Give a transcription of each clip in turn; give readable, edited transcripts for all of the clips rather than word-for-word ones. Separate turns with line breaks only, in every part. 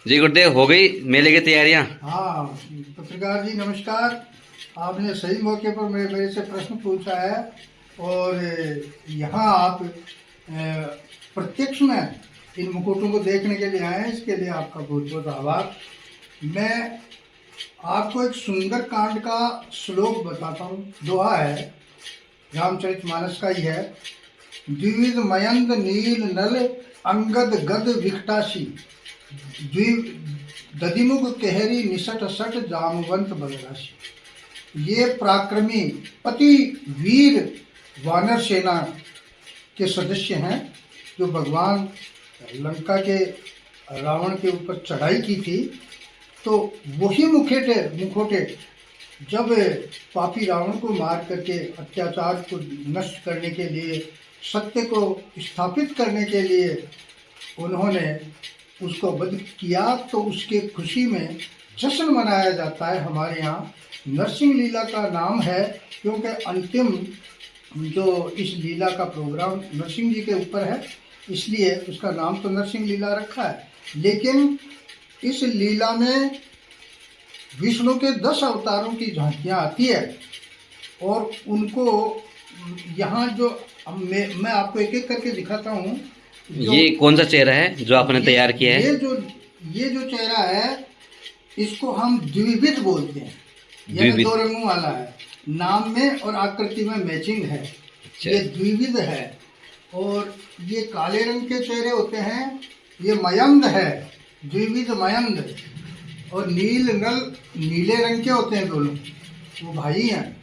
जी गुरुदेव, हो गई मेले की तैयारियां?
हाँ पत्रकार जी नमस्कार। आपने सही मौके पर मेरे से प्रश्न पूछा है और यहाँ आप प्रत्यक्ष में इन मुकुटों को देखने के लिए आए हैं, इसके लिए आपका बहुत बहुत आभार। मैं आपको एक सुंदर कांड का श्लोक बताता हूँ। दोहा है, रामचरितमानस का ही है। द्विविध मयंक नील नल अंगद गद विकटाशी, दधिमुख केहरी निसट सट जामवंत बलराशि। ये पराक्रमी पति वीर वानर सेना के सदस्य हैं जो भगवान लंका के रावण के ऊपर चढ़ाई की थी। तो वही मुखोटे जब पापी रावण को मार करके अत्याचार को नष्ट करने के लिए, सत्य को स्थापित करने के लिए उन्होंने उसको वध किया, तो उसके खुशी में जश्न मनाया जाता है। हमारे यहाँ नरसिंह लीला का नाम है, क्योंकि अंतिम जो इस लीला का प्रोग्राम नरसिंह जी के ऊपर है, इसलिए उसका नाम तो नरसिंह लीला रखा है। लेकिन इस लीला में विष्णु के 10 अवतारों की झांकियाँ आती है और उनको यहाँ जो मैं आपको एक एक करके दिखाता हूँ।
ये कौन सा चेहरा है जो आपने तैयार किया है?
ये जो चेहरा है, इसको हम द्विविध बोलते हैं। यानी 2 रंगों वाला है, नाम में और आकृति में मैचिंग है। ये द्विविध है। और ये काले रंग के चेहरे होते हैं, ये मयंद है, द्विविध मयंद। और नील नल नीले रंग के होते हैं दोनों, वो भाई हैं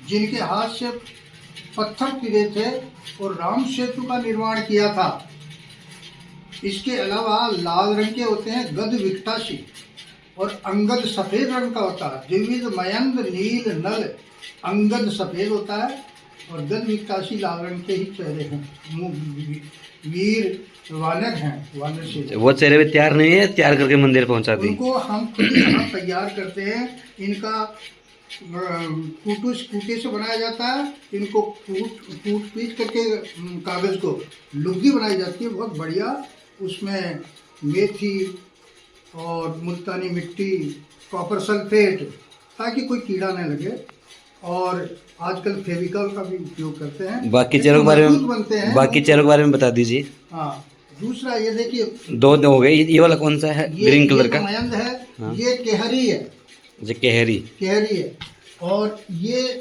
जिनके हाथ से पत्थर गिरे थे और राम सेतु का निर्माण किया था। इसके अलावा लाल रंग के होते हैं गद विकटाशी, और अंगद सफेद रंग का होता है। द्विविध मयंद नील नल, अंगद सफेद होता है और गद विकटाशी लाल रंग के ही चेहरे हैं। वीर वानर हैं, वानर से।
वो चेहरे भी तैयार नहीं है, तैयार करके मंदिर पहुंचा दी।
उनको हम खुद यहाँ तैयार करते हैं। इनका कूटे से बनाया जाता है। इनको कूट पीट करके कागज को लुग्गी बनाई जाती है, बहुत बढ़िया। उसमें मेथी और मुल्तानी मिट्टी, कॉपर सल्फेट, ताकि कोई कीड़ा न लगे। और आजकल फेविकॉल का भी उपयोग करते हैं।
बाकी चेहरों के बारे में
बनते हैं।
बाकी चेहरों के बारे में बता दीजिए।
हाँ, दूसरा ये देखिए,
2 हो गए। ये वाला कौन सा है? ग्रीन कलर का
मयंद है।
हाँ।
ये केहरी है,
जो केहरी
है। और ये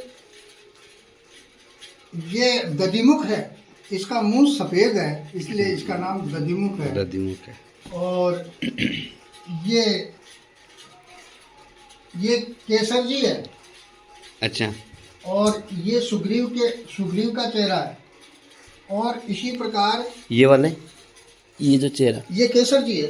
दधिमुख है। इसका मुंह सफेद है, इसलिए इसका नाम दधिमुख है।
दधिमुख है।
और ये केसर जी है।
अच्छा।
और ये सुग्रीव का चेहरा है। और इसी प्रकार
ये वाले, ये जो चेहरा,
ये केसर जी है।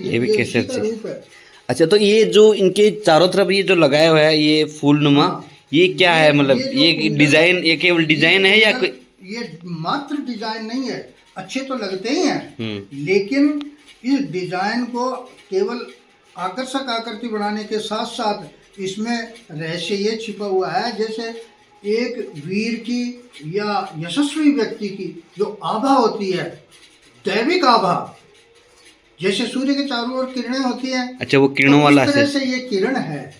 ये भी केसर
उसी का
जी
रूप है।
अच्छा, तो ये जो इनके चारों तरफ ये जो लगाया हुआ है, ये फूलनुमा,
हाँ,
ये क्या है? मतलब
ये
डिजाइन, ये केवल डिजाइन है या कोई?
ये मात्र डिजाइन नहीं है, अच्छे तो लगते ही हैं, लेकिन इस डिजाइन को केवल आकर्षक आकृति बनाने के साथ साथ इसमें रहस्य ये छिपा हुआ है। जैसे एक वीर की या यशस्वी व्यक्ति की जो आभा होती है, दैविक आभा, जैसे सूर्य के चारों ओर किरणें होती हैं।
अच्छा, वो किरणों वाला
इस तरह से ये किरण है,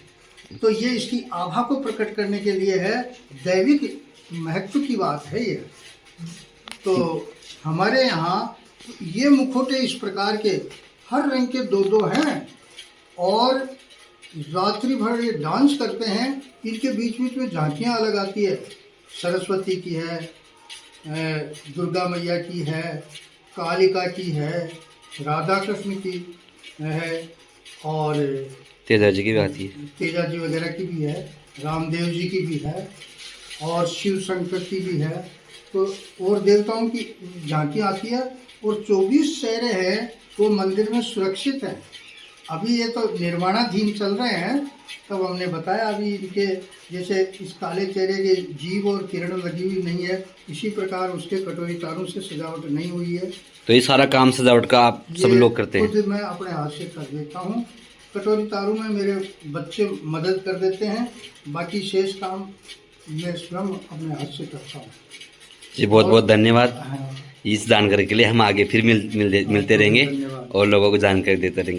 तो ये इसकी आभा को प्रकट करने के लिए है। दैविक महत्व की बात है ये। तो हमारे यहाँ ये मुखौटे इस प्रकार के हर रंग के 2 हैं। और रात्रि भर ये डांस करते हैं। इनके बीच बीच में झांकियाँ अलग आती है। सरस्वती की है, दुर्गा मैया की है, कालिका की है, राधा कृष्ण की है, और
तेजा जी की भी आती है।
तेजा जी वगैरह की भी है, रामदेव जी की भी है, और शिव शंकर की भी है। तो और देवताओं की झांकी आती है। और 24 चेहरे हैं वो मंदिर में सुरक्षित हैं। अभी ये तो निर्माणाधीन चल रहे हैं। तब हमने बताया, अभी इनके जैसे इस काले चेहरे के जीव और किरण लगी हुई नहीं है, इसी प्रकार उसके कटोरी तारों से सजावट नहीं हुई है।
तो ये सारा काम सजावट का आप सब लोग करते हैं?
खुद मैं अपने हाथ से कर देता हूँ। कटोरी तारों में मेरे बच्चे मदद कर देते हैं, बाकी शेष काम मैं स्वयं अपने हाथ से करता हूँ।
जी, बहुत बहुत धन्यवाद इस जानकारी के लिए। हम आगे फिर मिलते रहेंगे और लोगों को जानकारी देते रहेंगे।